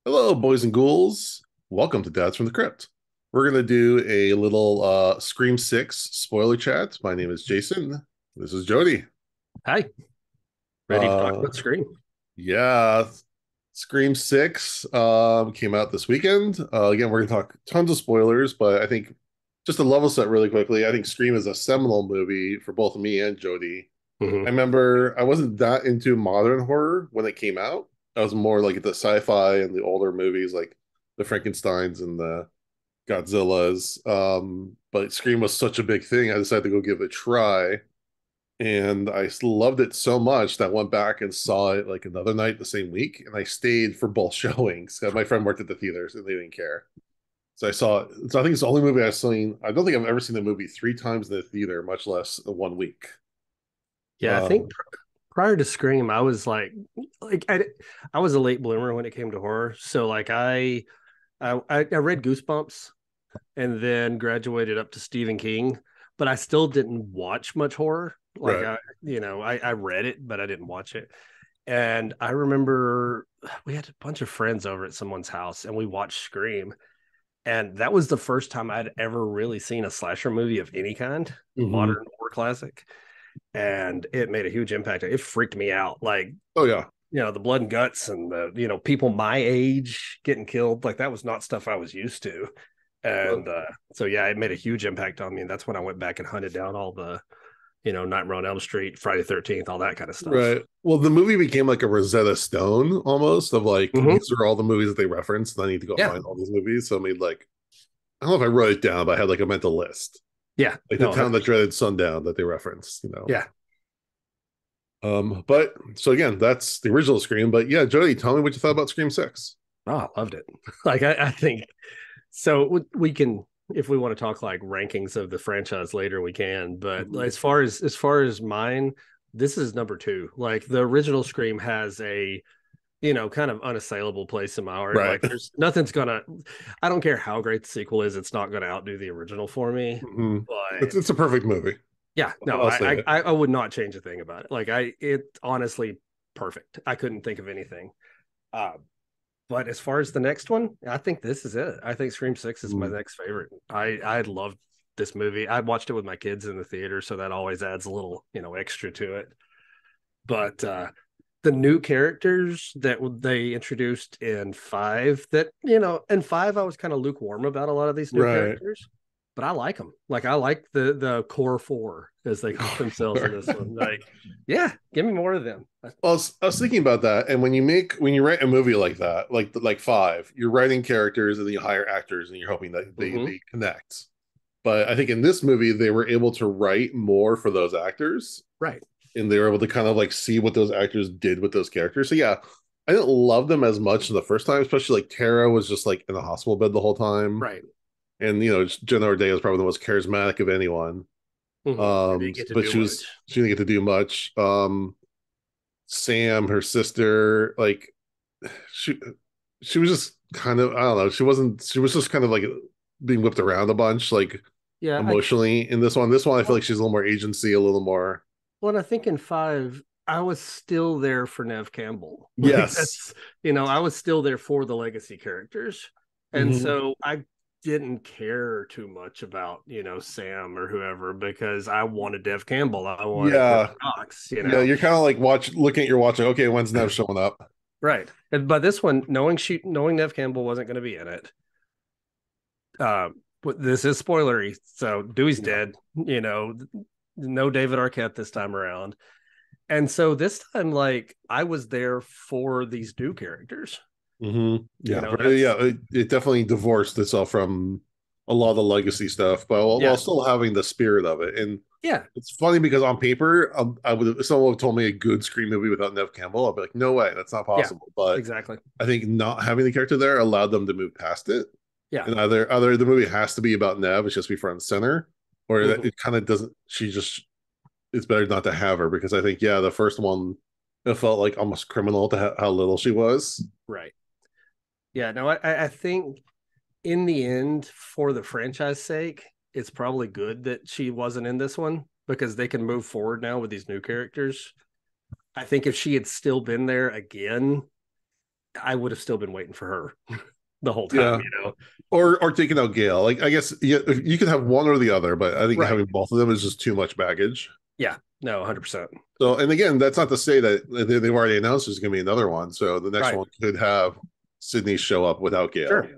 Hello, boys and ghouls. Welcome to Dads from the Crypt. We're going to do a little Scream 6 spoiler chat. My name is Jason. This is Jody. Hi, ready to talk Uh, about Scream? yeah, Scream 6 came out this weekend. Again, we're going to talk tons of spoilers, but I think just to level set really quickly, I think Scream is a seminal movie for both me and Jody. I Hmm. remember I wasn't that into modern horror when it came out. I was more like the sci-fi and the older movies like the Frankensteins and the Godzillas. But Scream was such a big thing. I decided to go give it a try. And I loved it so much that I went back and saw it like another night the same week. And I stayed for both showings. My friend worked at the theaters and they didn't care. So I saw it. So I think it's the only movie I've seen. I don't think I've ever seen the movie three times in the theater, much less in 1 week. Yeah, I think Um, prior to Scream, I was I was a late bloomer when it came to horror. So I read Goosebumps and then graduated up to Stephen King, but I still didn't watch much horror. right. I read it, but I didn't watch it. And I remember we had a bunch of friends over at someone's house and we watched Scream. And that was the first time I'd ever really seen a slasher movie of any kind, Hmm. modern horror classic. And it made a huge impact. It freaked me out. Like, Oh yeah. the blood and guts and the people my age getting killed. Like, that was not stuff I was used to. And so, yeah, it made a huge impact on me. And that's when I went back and hunted down all the Nightmare on Elm Street, Friday the 13th, all that kind of stuff. Right. Well, the movie became like a Rosetta Stone almost of like Mm-hmm. these are all the movies that they referenced, and I need to go Yeah. find all these movies. So I made like I don't know if I wrote it down, but I had like a mental list. Yeah. Like the No, town that 100%. dreaded sundown that they referenced. Yeah. But so again, that's the original Scream. But yeah, Jody, tell me what you thought about Scream 6. Oh, I loved it. I think so. We can, if we want to talk like rankings of the franchise later, we can. But Mhm. as far as mine, this is number two. Like the original Scream has a kind of unassailable place in my heart. Right. Like there's nothing's gonna. I don't care how great the sequel is. It's not gonna outdo the original for me. Hmm. It's But it's a perfect movie. yeah, no, I'll say it. I would not change a thing about it. It honestly perfect. I couldn't think of anything. Uh, but as far as the next one, I think this is it. I think Scream Six is my Mhm. next favorite. I loved this movie. I watched it with my kids in the theater, so that always adds a little extra to it. But the new characters that they introduced in five, that in five I was kind of lukewarm about a lot of these new Right. characters, but I like them. Like I like the core four as they call themselves in this one. Like, yeah, give me more of them. Well, I was thinking about that, and when you write a movie like that, like Five, you're writing characters and then you hire actors and you're hoping that they Mm-hmm. they connect. But I think in this movie they were able to write more for those actors, Right. and they were able to kind of like see what those actors did with those characters. So yeah, I didn't love them as much the first time, especially like Tara was just like in the hospital bed the whole time, Right. and Jenna Ortega is probably the most charismatic of anyone. Mm-hmm. I didn't get to But do she much. was she didn't get to do much. Sam, her sister, like she she was just kind of I don't know. She was just kind of like being whipped around a bunch, like Yeah, I emotionally in this one. This one I feel like well, she's a little more agency, a little more well, I think in five, I was still there for Nev Campbell. Like yes. I was still there for the legacy characters. And Hmm. so I didn't care too much about, Sam or whoever because I wanted Dev Campbell. I wanted Courtney Yeah. Yeah, Cox. you're kind of like looking at your watch like, okay, when's Nev showing up? Right. And by this one, knowing Nev Campbell wasn't going to be in it, uh, but this is spoilery. So Dewey's Yeah. dead, no David Arquette this time around. And so this time, like, I was there for these new characters. Yeah, yeah. That's It definitely divorced itself from a lot of the legacy stuff, but while yeah, still having the spirit of it. And yeah, it's funny because on paper, I would if someone would have told me a good Scream movie without Nev Campbell, I'd be like, no way, that's not yeah, possible. But exactly. I think not having the character there allowed them to move past it. Yeah. And either the movie has to be about Nev, it's just be front and center, or Mhm. it kind of doesn't. She just it's better not to have her because I think yeah, the first one it felt like almost criminal to how little she was. Right. Yeah. No, I think in the end, for the franchise sake, it's probably good that she wasn't in this one because they can move forward now with these new characters. I think if she had still been there again, I would have still been waiting for her the whole time, Yeah. Or taking out Gale. Like I guess yeah, you can have one or the other, but I think Right. having both of them is just too much baggage. Yeah. No, 100%. So, and again, that's not to say that they've already announced there's going to be another one. So the next Right. one could have Sydney show up without Gale. Sure.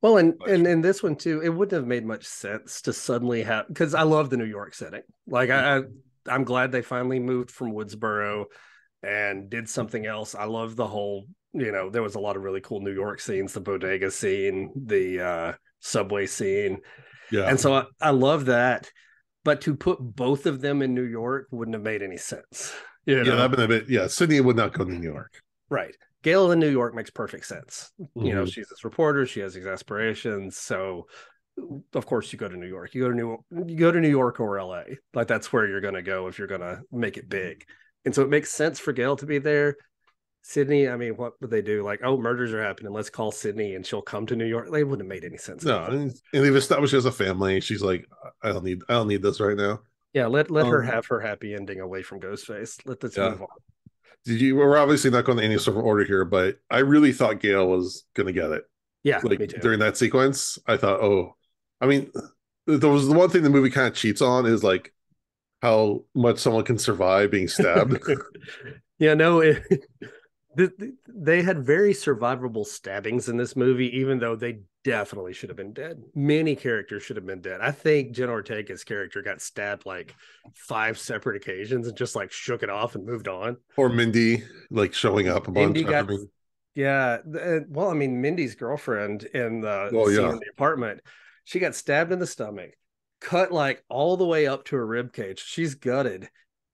Well, and But, and in this one too, it wouldn't have made much sense to suddenly have, because I love the New York setting. Like I'm glad they finally moved from Woodsboro and did something else. I love the whole, there was a lot of really cool New York scenes, the bodega scene, the subway scene. yeah. And so I love that. But to put both of them in New York wouldn't have made any sense. Yeah, that'd been a bit. Yeah, Sydney would not go to New York. Right. Gail in New York makes perfect sense. Mm-hmm. She's this reporter, she has these aspirations. So of course you go to New York. You go to New York or LA. Like that's where you're gonna go if you're gonna make it big. And so it makes sense for Gail to be there. Sydney, I mean, what would they do? Like, oh, murders are happening. Let's call Sydney and she'll come to New York. They wouldn't have made any sense. No, and they've established she has a family. She's like, I don't need this right now. Yeah, let her have her happy ending away from Ghostface. Let this move on. We're obviously not going to any sort of order here, but I really thought Gale was going to get it. Yeah, like me too. During that sequence, I thought, oh, I mean, there was the one thing the movie kind of cheats on is like how much someone can survive being stabbed. Yeah, no, they had very survivable stabbings in this movie, even though they definitely should have been dead. Many characters should have been dead. I think Jenna Ortega's character got stabbed like 5 separate occasions and just like shook it off and moved on. Or Mindy like showing up a bunch. Yeah. Well, I mean, Mindy's girlfriend in the scene in the apartment, she got stabbed in the stomach, cut like all the way up to her rib cage. She's gutted.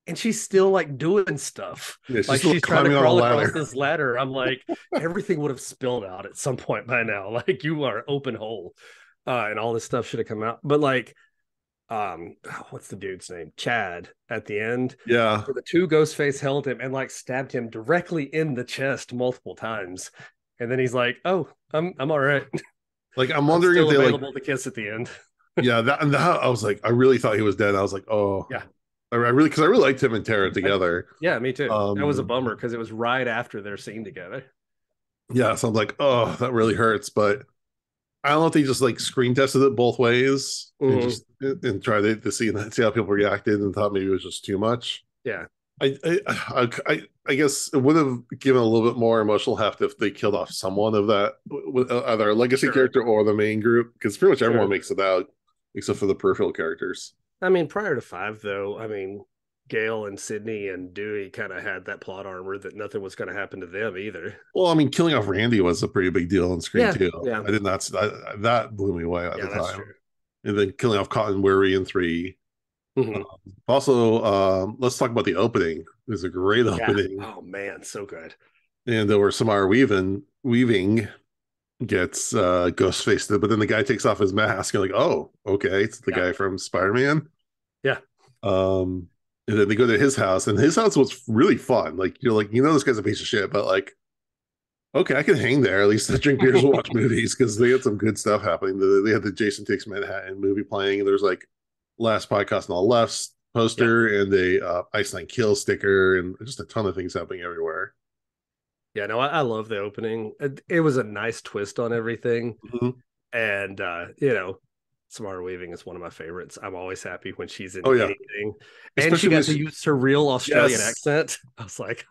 And she's still like doing stuff. Yeah, like she's trying to crawl across this ladder. I'm like, everything would have spilled out at some point by now. Like you are open hole. And all this stuff should have come out. But like, what's the dude's name? Chad at the end. Yeah. The 2 Ghostface held him and like stabbed him directly in the chest multiple times. And then he's like, oh, I'm all right. Like, I'm wondering if they available to kiss at the end. Yeah. That I was like, I really thought he was dead. I was like, oh yeah. Because I really liked him and Tara together. Yeah, me too. That was a bummer because it was right after their scene together. Yeah, so I'm like, oh, that really hurts. But I don't know if they just like screen tested it both ways and tried to see how people reacted and thought maybe it was just too much. Yeah, I guess it would have given a little bit more emotional heft if they killed off someone of that, either a legacy character or the main group, because pretty much everyone makes it out except for the peripheral characters. I mean, prior to 5, though, I mean, Gale and Sydney and Dewey kind of had that plot armor that nothing was going to happen to them either. Well, I mean, killing off Randy was a pretty big deal on screen too. Yeah. I did not. That blew me away at the time. True. And then killing off Cotton Weary in 3. Also, let's talk about the opening. It was a great opening. Oh man, so good. And there were Samara Weaving gets Ghostface, but then the guy takes off his mask. You're like, oh, okay, it's the guy from Spider-Man. Yeah. And then they go to his house, and his house was really fun. Like, you're like, this guy's a piece of shit, but like, okay, I can hang there. At least I drink beers and watch movies, because they had some good stuff happening. They had the Jason Takes Manhattan movie playing, and there's like Last Podcast on the Left poster and the Iceland Kill sticker, and just a ton of things happening everywhere. Yeah, no, I love the opening. It was a nice twist on everything. And, Samara Weaving is one of my favorites. I'm always happy when she's in anything. And she got to use her real Australian accent. I was like,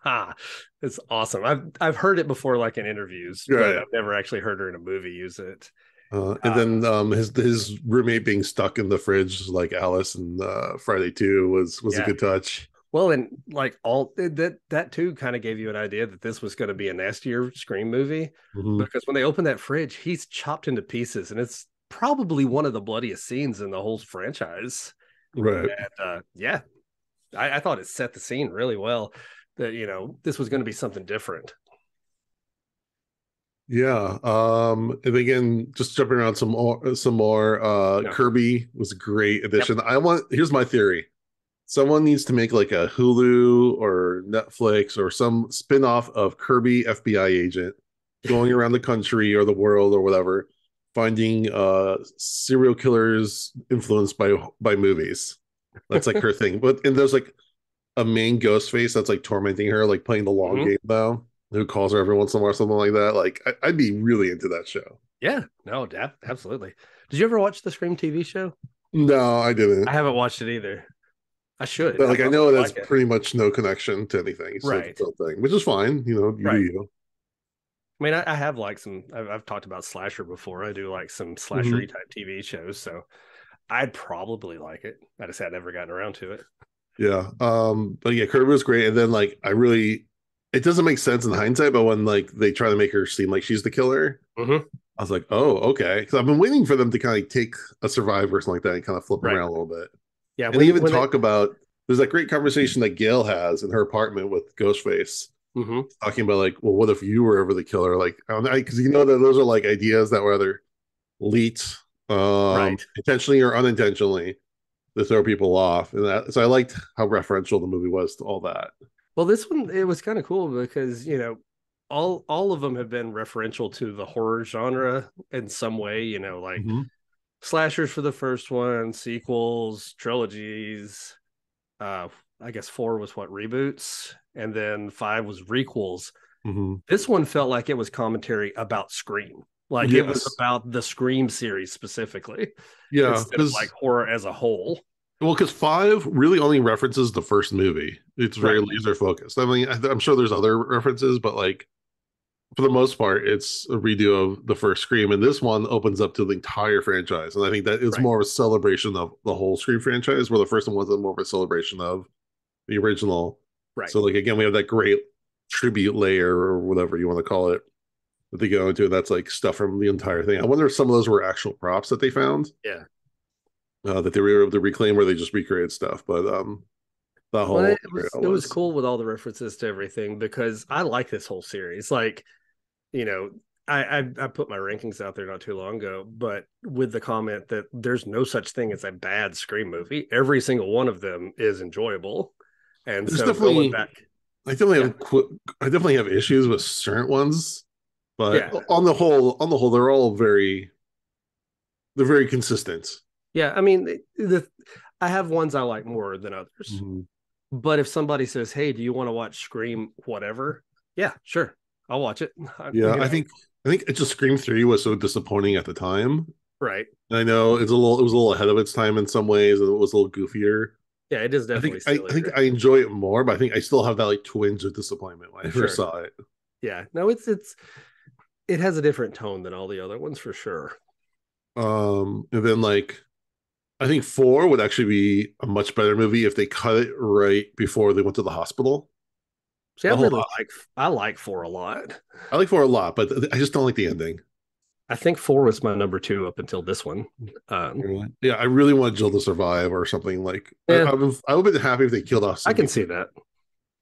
it's awesome. I've heard it before, like in interviews, but I've never actually heard her in a movie use it. And then his roommate being stuck in the fridge like Alice and Friday 2 was a good touch. Well, and like all that too kind of gave you an idea that this was going to be a nastier Scream movie, because when they open that fridge, he's chopped into pieces, and it's probably one of the bloodiest scenes in the whole franchise. Right. And I thought it set the scene really well that, this was going to be something different. Yeah. And again, just jumping around some more. Kirby was a great addition. Here's my theory. Someone needs to make like a Hulu or Netflix or some spin-off of Kirby FBI agent going around the country or the world or whatever, finding serial killers influenced by movies. That's like her thing. And there's like a main ghost face that's like tormenting her, like playing the long game though. who calls her every once in a while or something like that. Like I'd be really into that show. Yeah, no, absolutely. Did you ever watch the Scream TV show? No, I I didn't. haven't watched it either. I should. But I like I probably know it would has like it. pretty much no connection to anything. It's like its Right, own thing, which is fine. You do right. you. I mean, I have like some. I've talked about slasher before. I do like some slashery Hmm. type TV shows, so I'd probably like it. I just had never gotten around to it. Yeah. But yeah, Kirby was great. And then like I really it doesn't make sense in hindsight, but when like they try to make her seem like she's the killer, Mm-hmm. I was like, oh, okay. Because I've been waiting for them to kind of take a survivor or something like that and kind of flip Right. around a little bit. Yeah. And they even When they. talk about there's that great conversation that Gail has in her apartment with Ghostface, Mm-hmm. talking about like, well, what if you were ever the killer? Like, because you know that those are like ideas that were either leaked, Right. intentionally or unintentionally, to throw people off. And that, so I liked how referential the movie was to all that. Well, this one it was kind of cool because all of them have been referential to the horror genre in some way. Like Mm-hmm. slashers for the first one, sequels, trilogies. Uh, I guess four was what reboots, and then five was requels. Mm-hmm. This one felt like it was commentary about Scream. Like it was Yes. about the Scream series specifically Yeah. instead of like horror as a whole. Because five really only references the first movie. It's very Right. laser focused. I mean, I'm sure there's other references, but like for the most part, it's a redo of the first Scream, and this one opens up to the entire franchise. And I think that it's Right. more of a celebration of the whole Scream franchise, where the first one was more of a celebration of the original. Right. So, like again, we have that great tribute layer or whatever you want to call it that they go into. That's like stuff from the entire thing. I wonder if some of those were actual props that they found, Yeah. that they were able to reclaim, where they just recreated stuff. But the Well, whole it area was it was was. cool with all the references to everything because I like this whole series. Like, you know, I put my rankings out there not too long ago, but with the comment that there's no such thing as a bad Scream movie. Every single one of them is enjoyable. And There's so going definitely back, I yeah, definitely have issues with certain ones, but yeah, on the whole, they're very consistent. yeah. I mean, I have ones I like more than others. Mhm. But if somebody says, "Hey, do you want to watch Scream whatever?" Yeah, sure. I'll watch it. Yeah, I think it just Scream 3 was so disappointing at the time. Right. And I know it was a little ahead of its time in some ways, and it was a little goofier. Yeah, it is I think definitely I think sillier. I enjoy it more, but I think I still have that like twinge of disappointment when I first Sure. saw it. Yeah. No, it has a different tone than all the other ones for sure. And then like I think 4 would actually be a much better movie if they cut it right before they went to the hospital. See, The whole I like four a lot. I like 4 a lot, but I just don't like the ending. I think four was my number two up until this one. Um, Really? Yeah, I really want Jill to survive or something like. yeah, I would have been happy if they killed off I can Sydney. see that.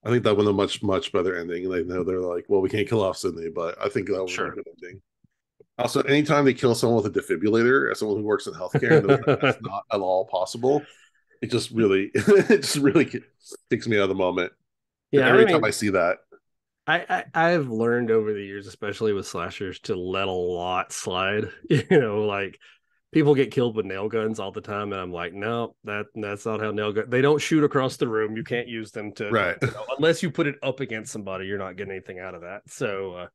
I think that would have been a much better ending. And they know they're like, well, we can't kill off Sydney, but I think that would have been a Sure. good ending. Also, anytime they kill someone with a defibrillator, as someone who works in healthcare and knows that that's not at all possible, it just really, it just really takes me out of the moment. Yeah, I Every time mean, I see that, I've learned over the years, especially with slashers, to let a lot slide. Like people get killed with nail guns all the time, and I'm like, no, that's not how nail gun. They don't shoot across the room. You can't use them to, right? unless you put it up against somebody. You're not getting anything out of that. So,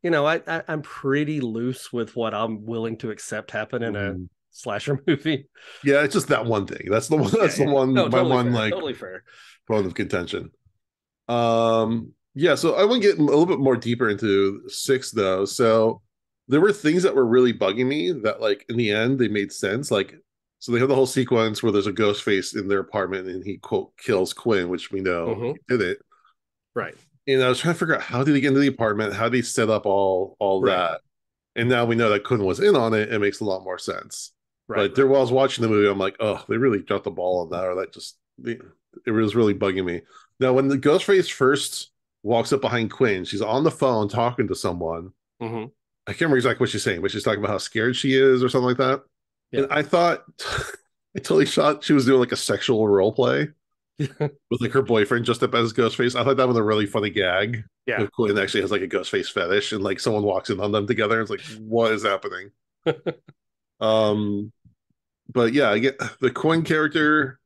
I'm pretty loose with what I'm willing to accept happen in a Mhm. slasher movie. Yeah, it's just that one thing. That's the one. Yeah, That's the yeah. No, one. My totally one fair. like Totally fair. bone of contention. Yeah, so I want to get a little bit more deeper into 6 though. So there were things that were really bugging me that like in the end they made sense. Like so they have the whole sequence where there's a ghost face in their apartment and he quote kills Quinn, which we know Hmm. he did it. Right. And I was trying to figure out how did he get into the apartment, how did he set up all Right. that. And now we know that Quinn was in on it. It makes a lot more sense. Right. But there while I was watching the movie, I'm like, oh, they really dropped the ball on that, or that just it was really bugging me. Now, when the Ghostface first walks up behind Quinn, she's on the phone talking to someone. Hmm. I can't remember exactly what she's saying, but she's talking about how scared she is or something like that. Yeah. And I thought I totally thought she was doing like a sexual role play with like her boyfriend just up as Ghostface. I thought that was a really funny gag. Yeah. If Quinn actually has like a Ghostface fetish and like someone walks in on them together, and it's like, what is happening? Um, but yeah, I get the Quinn character.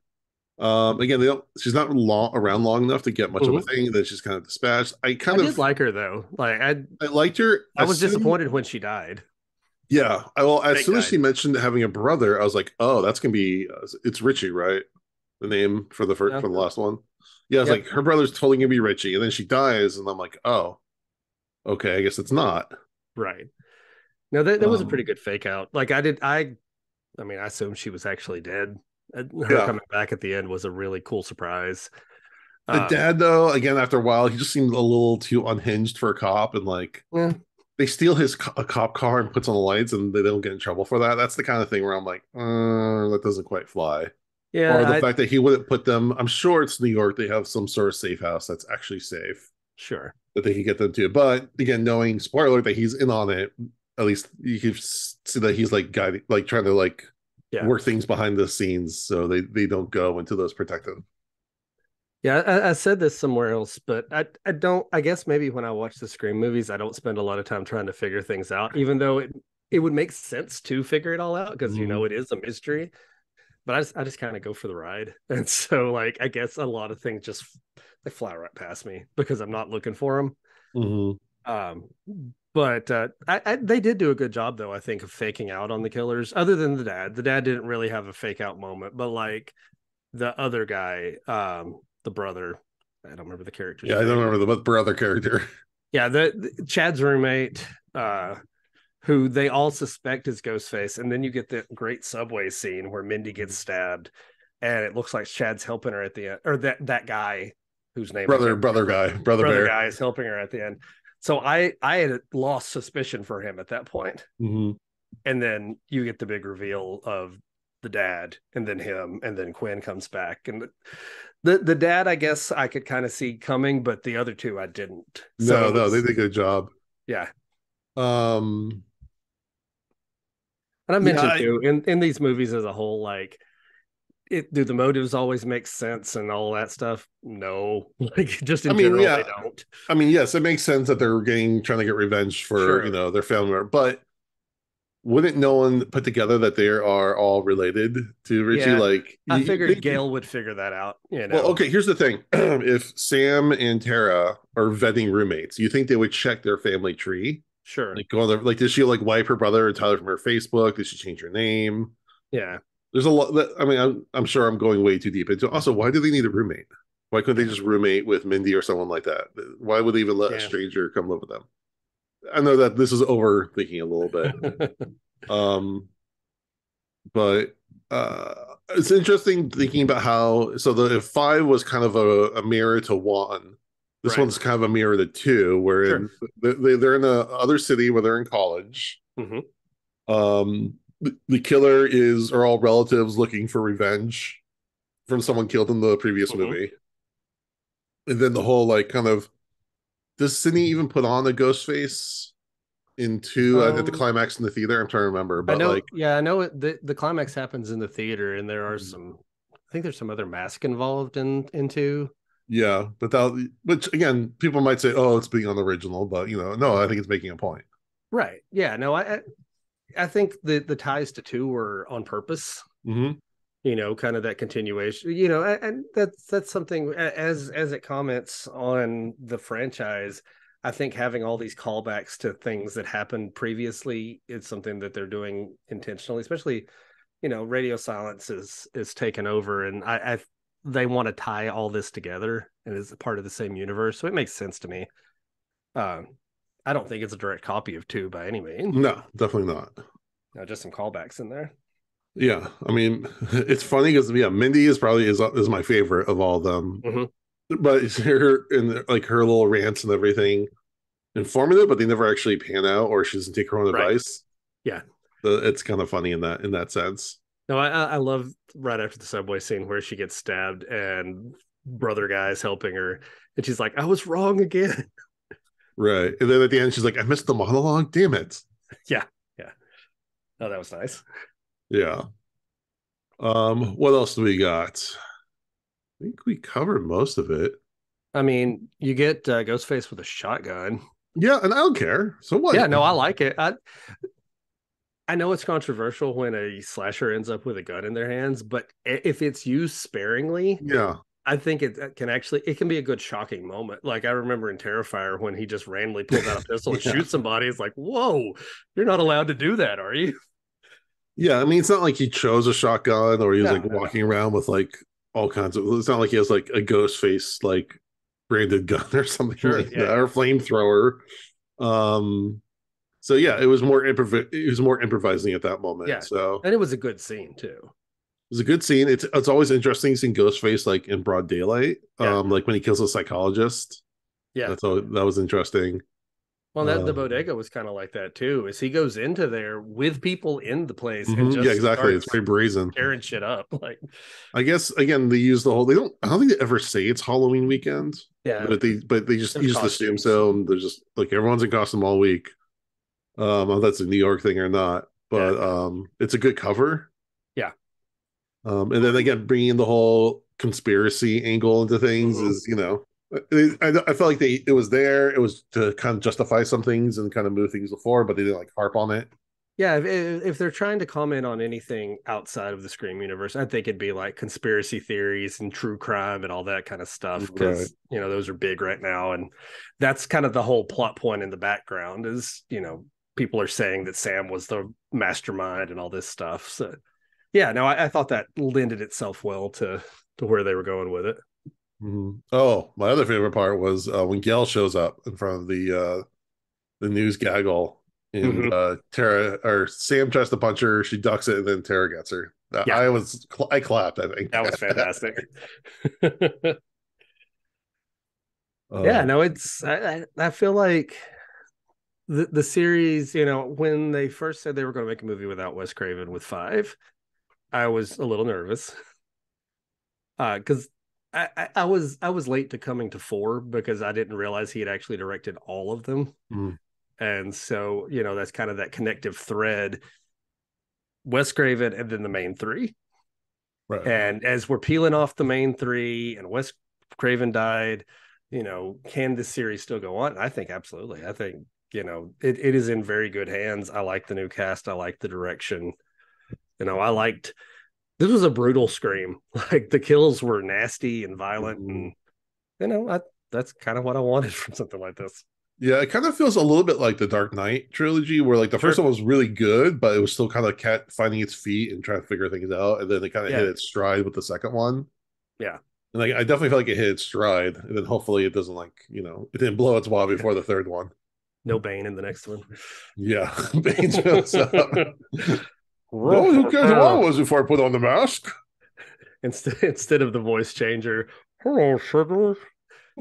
Again, they don't. She's not around long enough to get much of a Mhm. thing. Then she's kind of dispatched. I did like her though. Like I liked her I as was soon. disappointed when she died. Yeah, well, as Fake soon as she died. mentioned having a brother, I was like, oh, that's gonna be. It's Richie, right? The name for the first Yeah. for the last one. Yeah, I was like, Yep. her brother's totally gonna be Richie, and then she dies, and I'm like, oh, okay, I guess it's not. Right. No, that was a pretty Um, good fake out. Like I mean, I assumed she was actually dead. Her yeah, coming back at the end was a really cool surprise. the Um, dad though, again, after a while, he just seemed a little too unhinged for a cop, and like yeah, they steal a cop car and puts on the lights, and they don't get in trouble for that. That's the kind of thing where I'm like, that doesn't quite fly. Or the yeah, fact that he wouldn't put them. I'm sure it's New York. They have some sort of safe house that's actually safe sure. that they can get them to. But again, knowing spoiler that he's in on it, at least you can see that he's like guiding, like trying to like Yeah. work things behind the scenes so they don't go into those protective. Yeah, I said this somewhere else, but I don't. I guess maybe when I watch the Scream movies, I don't spend a lot of time trying to figure things out, even though it would make sense to figure it all out because Mm-hmm. it is a mystery. But I just kind of go for the ride, and so like I guess a lot of things just they fly right past me because I'm not looking for them. Mm-hmm. Um, but they did do a good job though. I think of faking out on the killers, other than the dad. The dad didn't really have a fake out moment, but like the other guy, the brother, I don't remember the character's Yeah, I don't name. remember the brother character. Yeah, the Chad's roommate, who they all suspect is Ghostface, and then you get the great subway scene where Mindy gets stabbed, and it looks like Chad's helping her at the end, or that guy whose name I can't Brother remember, guy, brother brother bear. guy is helping her at the end. So I had lost suspicion for him at that point, Mm-hmm. and then you get the big reveal of the dad, and then him, and then Quinn comes back, and the dad I guess I could kind of see coming, but the other two I didn't. So No, it no, they was did a good job. yeah. Um, And I yeah, mentioned too in these movies as a whole, like do the motives always make sense and all that stuff? No, like just I in mean, general, they yeah, don't. I mean, yes, it makes sense that they're trying to get revenge for Sure, their family member, but wouldn't no one put together that they are all related to Richie? yeah. Like, I figured Gail would figure that out. well, okay, here's the thing: if Sam and Tara are vetting roommates, you think they would check their family tree? Sure, Like, go on like, did she like wipe her brother and Tyler from her Facebook? Did she change her name? yeah, There's a lot that I mean, I'm sure I'm going way too deep into. Also, why do they need a roommate? Why couldn't they just roommate with Mindy or someone like that? Why would they even let a yeah. stranger come live with them? I know that this is overthinking a little bit, um, but it's interesting thinking about how the five was kind of a mirror to one. This Right. one's kind of a mirror to two, Sure. wherein they're in a other city where they're in college. Hmm. The killer are all relatives looking for revenge from someone killed in the previous Hmm. movie. And then the whole like kind of does Sydney even put on a ghost face into at the Um, climax in the theater? I'm trying to remember, I but know. like Yeah, I know. The climax happens in the theater, and there are hmm, some. I think there's some other mask involved into. yeah, but that which again people might say, oh, it's being unoriginal, but no, I think it's making a point. Right. Yeah. No. I think the ties to two were on purpose. Mm-hmm. Kind of that continuation, and that's something as it comments on the franchise. I think having all these callbacks to things that happened previously is something that they're doing intentionally, especially, radio silence is taken over, and I they want to tie all this together and is part of the same universe. So it makes sense to me. Um, I don't think it's a direct copy of two by any means. No, definitely not. Just some callbacks in there. Yeah, I mean, it's funny because yeah, Mindy is my favorite of all of them, Hmm. but it's her and like her little rants and everything informative, but they never actually pan out, or she doesn't take her own Right. advice. Yeah. So it's kind of funny in that sense. No, I love right after the subway scene where she gets stabbed and brother guy's helping her, and she's like, "I was wrong again." Right. And then at the end, she's like, I missed the monologue. Damn it. Yeah, yeah. Oh, that was nice. Yeah. What else do we got? I think we covered most of it. I mean, you get Ghostface with a shotgun. Yeah, and I don't care. So what? Yeah, no, I like it. I know it's controversial when a slasher ends up with a gun in their hands, but if it's used sparingly, Yeah. I think it can actually it can be a good shocking moment. Like I remember in Terrifier when he just randomly pulls out a pistol and Yeah. shoots somebody. It's like, whoa, you're not allowed to do that, are you? Yeah. I mean, it's not like he chose a shotgun or he was like No, no, no. walking around with like all kinds of, it's not like he has like a ghost face, like branded gun or something Sure, like yeah, that, yeah, or flamethrower. Um, so yeah, it was more improvising at that moment. yeah. So And it was a good scene too. it's a good scene. It's always interesting seeing Ghostface like in broad daylight. Yeah, Like when he kills a psychologist. yeah. That's all that was interesting. Well, that the Um, bodega was kind of like that too. Is he goes into there with people in the place and yeah, just exactly. It's starts very brazen. tearing shit up. Like, I guess again they use the whole. They don't. I don't think they ever say it's Halloween weekend, yeah, but they just there's you just assume costumes. so. And they're just like everyone's in costume all week. If that's a New York thing or not, Yeah, but it's a good cover. yeah. And then again, bringing the whole conspiracy angle into things Mhm. is, I felt like it was there. It was to kind of justify some things and kind of move things before, but they didn't like harp on it. Yeah, if they're trying to comment on anything outside of the Scream universe, I think it'd be like conspiracy theories and true crime and all that kind of stuff Right. because those are big right now, and that's kind of the whole plot point in the background is people are saying that Sam was the mastermind and all this stuff. So yeah, no, I thought that lended itself well to where they were going with it. Mhm. Oh, my other favorite part was when Gail shows up in front of the news gaggle, and Mhm. Tara or Sam tries to punch her, she ducks it, and then Tara gets her. Yeah, I clapped, I think. that was fantastic. Yeah, uh, no, it's I feel like the series, when they first said they were going to make a movie without Wes Craven with five, I was a little nervous because I was late to coming to four because I didn't realize he had actually directed all of them, mm, and so that's kind of that connective thread, Wes Craven and then the main three. right. And as we're peeling off the main three, and Wes Craven died, can this series still go on? I think absolutely. I think it is in very good hands. I like the new cast. I like the direction. I liked this was a brutal Scream. Like the kills were nasty and violent, Mhm. and that's kind of what I wanted from something like this. Yeah, it kind of feels a little bit like the Dark Knight trilogy, where like the first Sure. one was really good, but it was still kind of cat finding its feet and trying to figure things out, and then it kind of hit Yeah. its stride with the second one. Yeah. And like I definitely feel like it hit its stride, and then hopefully it doesn't like it didn't blow its wad before the third one. No Bane in the next one. Yeah, Bane shows up. No, who cares who I was before I put on the mask? instead of the voice changer. Hello, sugar.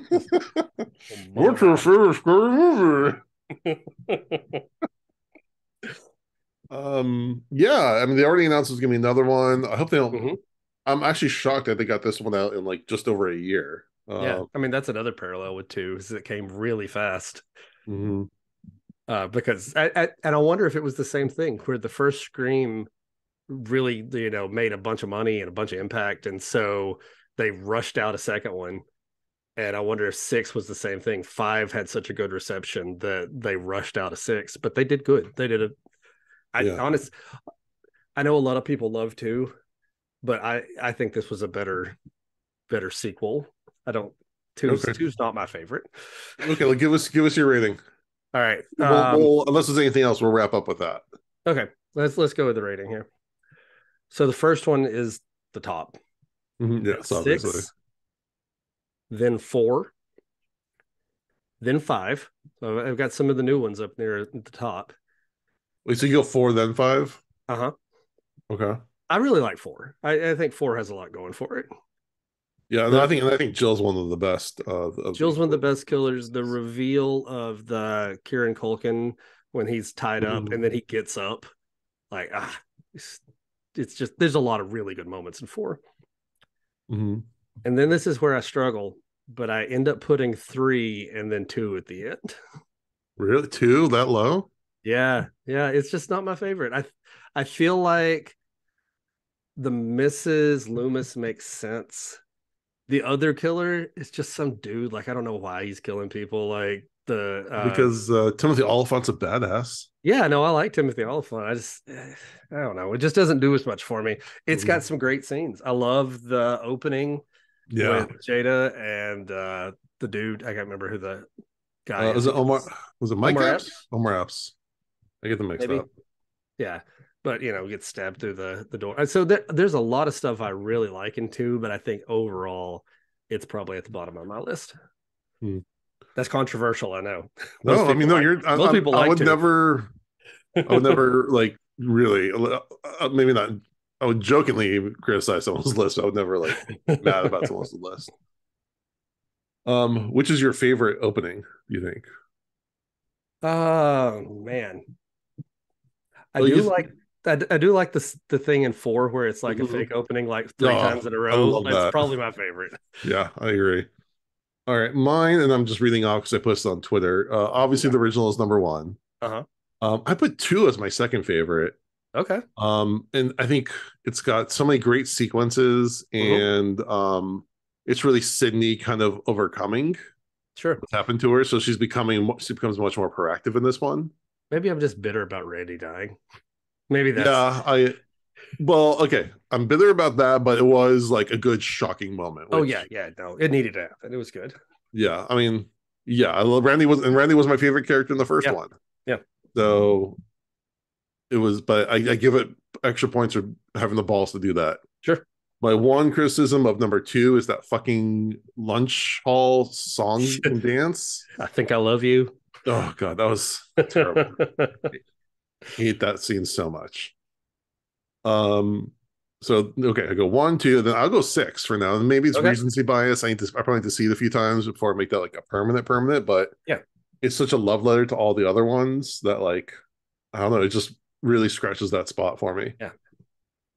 What's your Moron. favorite scary movie? Yeah, I mean they already announced there's gonna be another one. I hope they don't. Mhm. I'm actually shocked that they got this one out in like just over a year. Yeah, I mean that's another parallel with two is it came really fast. Mhm. Because and I wonder if it was the same thing where the first Scream really made a bunch of money and a bunch of impact, and so they rushed out a second one. And I wonder if six was the same thing. Five had such a good reception that they rushed out a six, but they did good. They did a. I Yeah. honest. I know a lot of people love two, but I think this was a better sequel. I don't. Two's Okay. two's not my favorite. Okay. Like, give us your rating. All right. We'll unless there's anything else, we'll wrap up with that. Okay. Let's go with the rating here. So the first one is the top. Then Yes, obviously. six, then four, then five. So I've got some of the new ones up there at the top. Wait, so you go four, then five? Uh huh. Okay. I really like four. I think four has a lot going for it. Yeah, The and I think Jill's one of the best of Jill's the. one of the best killers. The reveal of the Kieran Culkin when he's tied up Mhm. and then he gets up, like it's, it's just there's a lot of really good moments in four. Mhm. And then this is where I struggle, but I end up putting three and then two at the end. Really, two that low? Yeah, yeah, it's just not my favorite. I feel like the Mrs. Loomis makes sense. The other killer is just some dude. Like I don't know why he's killing people. Like The because Timothy Oliphant's a badass. Yeah, no, I like Timothy Oliphant. I don't know. It just doesn't do as much for me. It's got Mhm. some great scenes. I love the opening Yeah. with Jada and the dude. I can't remember who the guy is. Was it He Omar? plays Was it Mike Omar Epps? Epps, Omar Epps. I get them mixed maybe. up. Yeah, but gets stabbed through the door. So there's a lot of stuff I really like in two, but I think overall, it's probably at the bottom of my list. Hmm. That's controversial, I know. No, I mean, no, you're. Most people I like would two. never. I would never like really. Maybe not. I would jokingly criticize someone's list. I would never like get mad about someone's list. Which is your favorite opening? Do you think? Oh man, I Well, do you. like I do like the thing in four where it's like a Mhm. fake opening like three Oh, times in a I row. love That's that. probably my favorite. Yeah, I agree. All right, mine, and I'm just reading off because I posted on Twitter. Obviously, Okay. the original is number one. Uh-huh. I put two as my second favorite. Okay. And I think it's got so many great sequences, Hmm. and it's really Sydney kind of overcoming Sure. what's happened to her. So she becomes much more proactive in this one. Maybe I'm just bitter about Randy dying. Maybe that's Yeah, well, okay, I'm bitter about that, but it was like a good shocking moment, oh yeah, which yeah, no, it needed to happen. It was good. yeah, I mean, yeah, I love Randy was my favorite character in the first Yeah. one. Yeah. So it was, but I give it extra points for having the balls to do that. Sure. My one criticism of number two is that fucking lunch hall song and dance. I think I love you. Oh god, that was terrible. I hate that scene so much. Um, so okay, I go one, two, then I'll go six for now. And maybe it's Okay. recency bias. I probably need to see it a few times before I make that like a permanent. But Yeah. it's such a love letter to all the other ones that like I don't know, it just really scratches that spot for me. Yeah.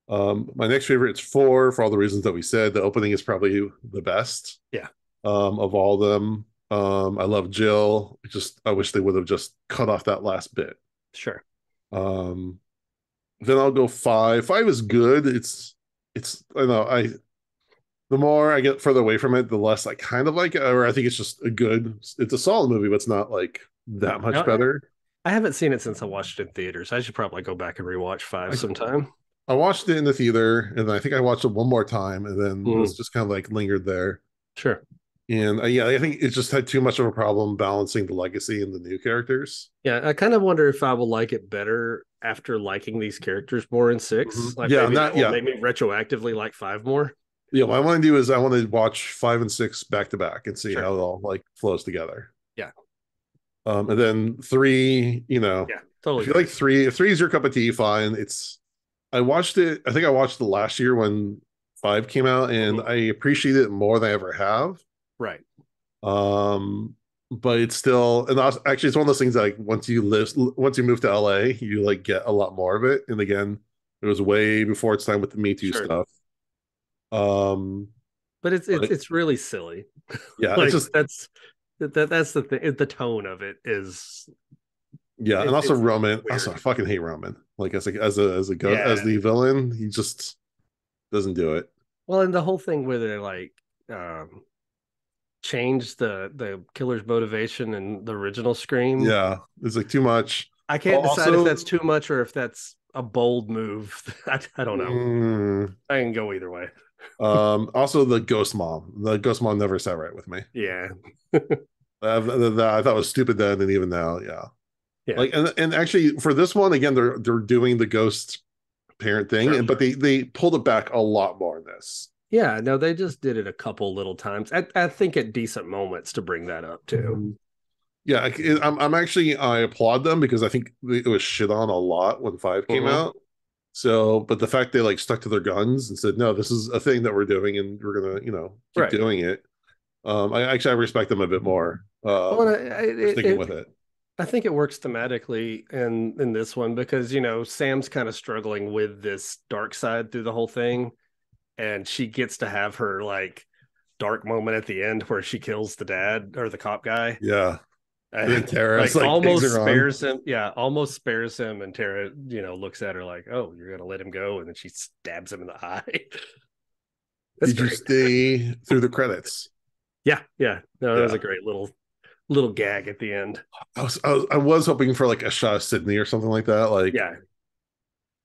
My next favorite is four for all the reasons that we said. The opening is probably the best Yeah. of all of them. I love Jill. I wish they would have just cut off that last bit. Sure. Um, then I'll go five. Five is good. I know the more I get further away from it, the less I kind of like it, or I think it's just it's a solid movie, but it's not like that much Now, better. I haven't seen it since I watched it in theaters. I should probably go back and rewatch five I, sometime. I watched it in the theater, and I think I watched it one more time, and then it was Mhm. just kind of like lingered there. Sure. And yeah, I think it just had too much of a problem balancing the legacy and the new characters. Yeah, I kind of wonder if I will like it better after liking these characters more in six. Like Yeah, maybe not that will yeah, make me retroactively like five more. yeah. What I want to do is I want to watch five and six back to back and see Sure. how it all like flows together. Yeah. And then three, Yeah. if Totally you like agree. three, if three is your cup of tea, fine. I watched it. I think I watched it last year when five came out, and Mhm. I appreciate it more than I ever have. Right. Um, but it's still, and also, actually, it's one of those things that, like once you move to LA, you like get a lot more of it. And again, it was way before its time with the Me Too Sure. stuff. Um, But it's it's but it's really silly. yeah, it's Like just that's the thing. The tone of it is yeah, and also it's Roman. Also, I weird. fucking hate Roman. Like as Yeah. the villain, he just doesn't do it. Well, and the whole thing where they like change the killer's motivation in the original Scream. Yeah, it's like too much. I can't decide if that's Also, too much or if that's a bold move. I don't know. mm, I can go either way. also the ghost mom. The ghost mom never sat right with me. Yeah. That I thought was stupid then, and even now, yeah. Yeah. Like and actually for this one again, they're doing the ghost parent thing, Sure. and but they pulled it back a lot more in this. Yeah. No, they just did it a couple little times. I think at decent moments to bring that up too. Mhm. Yeah, I'm actually I applaud them because I think it was shit on a lot when five came Hmm. out. So, but the fact they like stuck to their guns and said, no, this is a thing that we're doing, and we're gonna keep Right. doing it. I respect them a bit more Well, for sticking with it. I think it works thematically in this one because Sam's kind of struggling with this dark side through the whole thing, and she gets to have her like dark moment at the end where she kills the dad or the cop guy, Yeah. And then and Tara's like like eggs almost her on. spares him. Yeah, almost spares him, and Tara looks at her like, "Oh, you're gonna let him go," and then she stabs him in the eye. That's Did you great. stay through the credits? Yeah, yeah. No, that was Yeah. a great little little gag at the end. I was hoping for like a shot of Sydney or something like that. Like Yeah,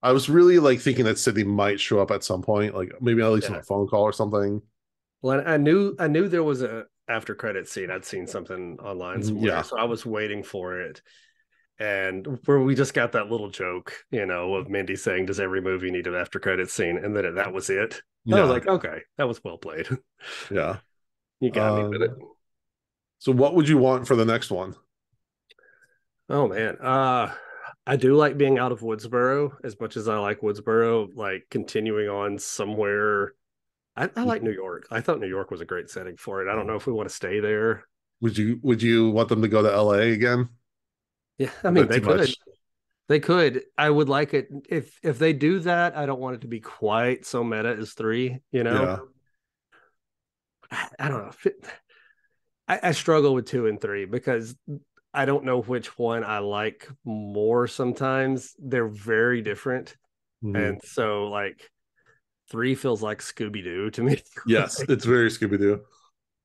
I was really like thinking that Sydney might show up at some point, like maybe at least on yeah. a phone call or something. Well, I knew there was a after credit scene. I'd seen something online somewhere, Yeah, so I was waiting for it. And where we just got that little joke, of Mindy saying, "Does every movie need an after credit scene?" And then that was it. I was yeah, like, okay, that was well played. yeah. You got me with it. Um, so what would you want for the next one? Oh man, I do like being out of Woodsboro as much as I like Woodsboro. Like continuing on somewhere. I like New York. I thought New York was a great setting for it. I don't know if we want to stay there. Would you want them to go to LA again? Yeah, I Is mean that they too could. much? They could. I would like it if they do that. I don't want it to be quite so meta as three. Yeah. I don't know. I struggle with two and three because I don't know which one I like more. Sometimes they're very different, Mhm. and so like three feels like Scooby Doo to me. Yes, it's very Scooby Doo.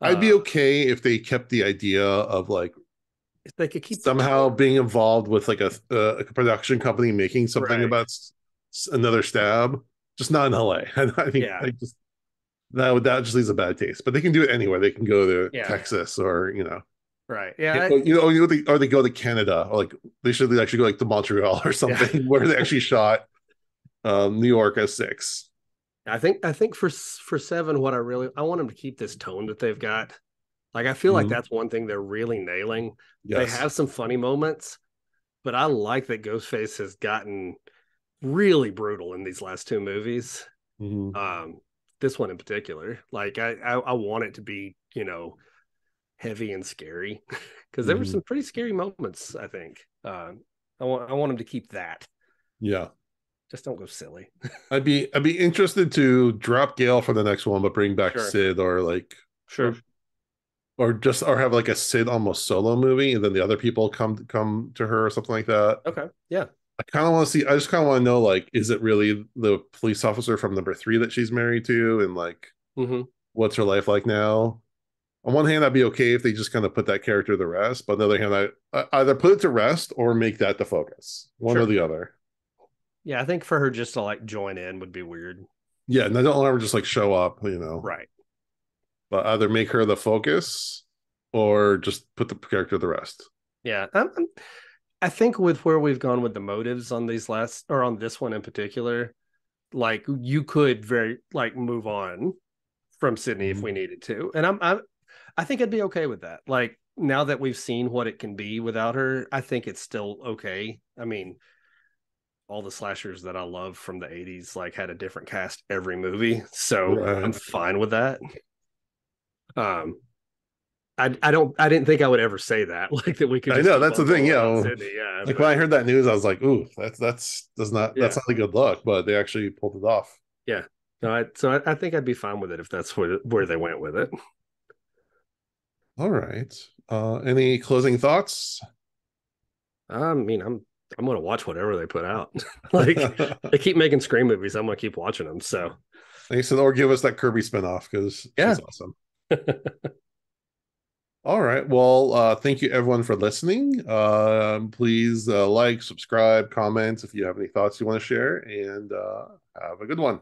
I'd be uh, okay if they kept the idea of like if they could keep the somehow tone being involved with like a production company making something right, about another stab, just not in LA. I think yeah, like just that just leaves a bad taste. But they can do it anywhere. They can go to yeah, Texas or right, yeah, or they go to Canada. Or like they should actually go like to Montreal or yeah. something where they actually shot New York as six. I think for seven, what I want them to keep this tone that they've got. Like I feel like Mhm. that's one thing they're really nailing. They Yes. have some funny moments, but I like that Ghostface has gotten really brutal in these last two movies. Mhm. Um, this one in particular, like I want it to be heavy and scary because there were Mhm. some pretty scary moments. I think I want them to keep that. Yeah. Just don't go silly. I'd be interested to drop Gale for the next one, but bring back Sure, Sid or like sure. or have like a Sid almost solo movie, and then the other people come to her or something like that. Okay, yeah. I kind of want to see. I just kind of want to know, like, is it really the police officer from number three that she's married to, and like, Mm-hmm. what's her life like now? On one hand, I'd be okay if they just kind of put that character to rest, but on the other hand, I either put it to rest or make that the focus, one or Sure. the other. Yeah, I think for her just to like join in would be weird. Yeah, and I don't ever just like show up, Right. but either make her the focus or just put the character to rest. Yeah. I think with where we've gone with the motives on these last or on this one in particular, like you could very like move on from Sydney if Mhm. we needed to. And I think I'd be okay with that. Like now that we've seen what it can be without her, I think it's still okay. I mean, all the slashers that I love from the 80s like had a different cast every movie. So I'm Right. fine with that. Um I didn't think I would ever say that, like that we could I just know keep that's the on thing. going Yeah, without Sydney. Yeah, like when but I heard that news, I was like, "Ooh, that's yeah, not a good look." But they actually pulled it off. yeah. No, I think I'd be fine with it if that's where they went with it. All right. Any closing thoughts? I mean, I'm gonna watch whatever they put out. Like they keep making Scream movies, I'm gonna keep watching them. So They said, or give us that Kirby spinoff because yeah, she's awesome. All right. Well, thank you everyone for listening. Please like, subscribe, comment if you have any thoughts you want to share, and have a good one.